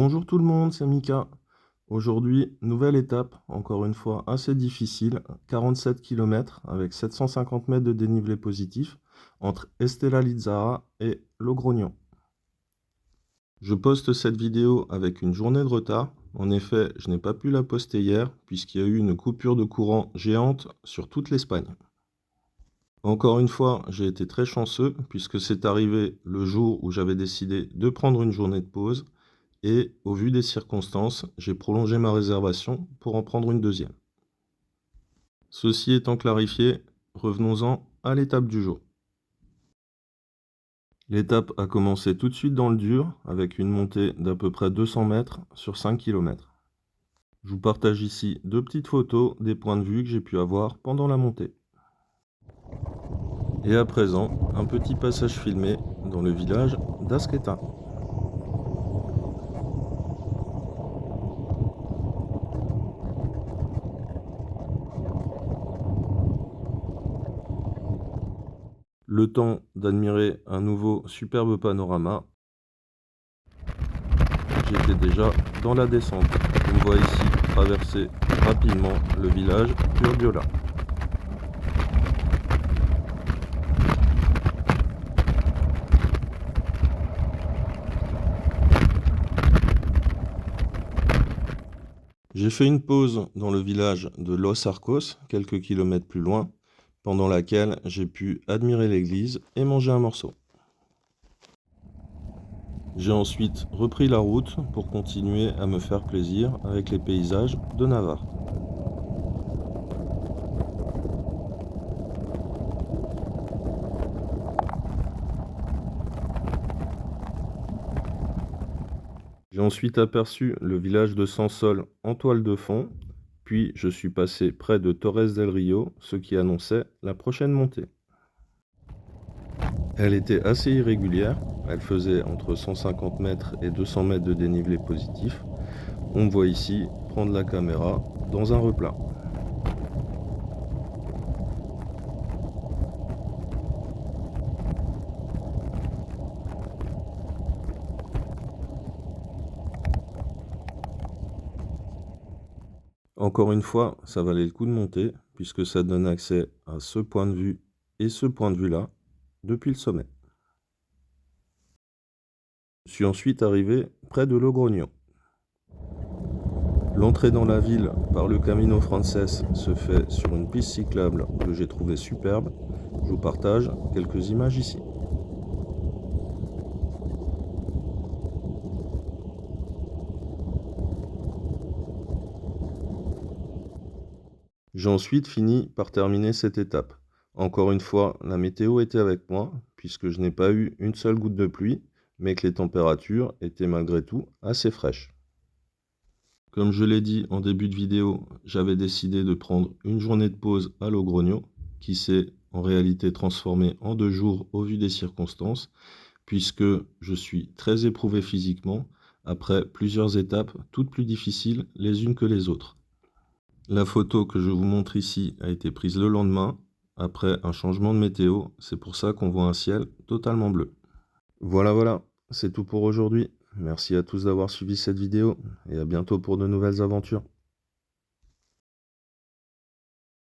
Bonjour tout le monde, c'est Mika. Aujourd'hui, nouvelle étape, encore une fois assez difficile, 47 km avec 750 mètres de dénivelé positif entre Estella Lizzara et Logrognon. Je poste cette vidéo avec une journée de retard. En effet, je n'ai pas pu la poster hier puisqu'il y a eu une coupure de courant géante sur toute l'Espagne. Encore une fois, j'ai été très chanceux puisque c'est arrivé le jour où j'avais décidé de prendre une journée de pause. Et au vu des circonstances, j'ai prolongé ma réservation pour en prendre une deuxième. Ceci étant clarifié, revenons-en à l'étape du jour. L'étape a commencé tout de suite dans le dur, avec une montée d'à peu près 200 mètres sur 5 km. Je vous partage ici deux petites photos des points de vue que j'ai pu avoir pendant la montée. Et à présent, un petit passage filmé dans le village d'Asqueta. Le temps d'admirer un nouveau superbe panorama. J'étais déjà dans la descente. On me voit ici traverser rapidement le village d'Urbiola. J'ai fait une pause dans le village de Los Arcos, quelques kilomètres plus loin, pendant laquelle j'ai pu admirer l'église et manger un morceau. J'ai ensuite repris la route pour continuer à me faire plaisir avec les paysages de Navarre. J'ai ensuite aperçu le village de Sansol en toile de fond, puis je suis passé près de Torres del Rio, ce qui annonçait la prochaine montée. Elle était assez irrégulière, elle faisait entre 150 mètres et 200 mètres de dénivelé positif. On me voit ici prendre la caméra dans un replat. Encore une fois, ça valait le coup de monter, puisque ça donne accès à ce point de vue et ce point de vue-là, depuis le sommet. Je suis ensuite arrivé près de Logrognon. L'entrée dans la ville par le Camino Frances se fait sur une piste cyclable que j'ai trouvée superbe. Je vous partage quelques images ici. J'ai ensuite fini par terminer cette étape. Encore une fois, la météo était avec moi, puisque je n'ai pas eu une seule goutte de pluie, mais que les températures étaient malgré tout assez fraîches. Comme je l'ai dit en début de vidéo, j'avais décidé de prendre une journée de pause à Logrogno, qui s'est en réalité transformée en 2 jours au vu des circonstances, puisque je suis très éprouvé physiquement, après plusieurs étapes toutes plus difficiles les unes que les autres. La photo que je vous montre ici a été prise le lendemain, après un changement de météo, c'est pour ça qu'on voit un ciel totalement bleu. Voilà, c'est tout pour aujourd'hui. Merci à tous d'avoir suivi cette vidéo et à bientôt pour de nouvelles aventures.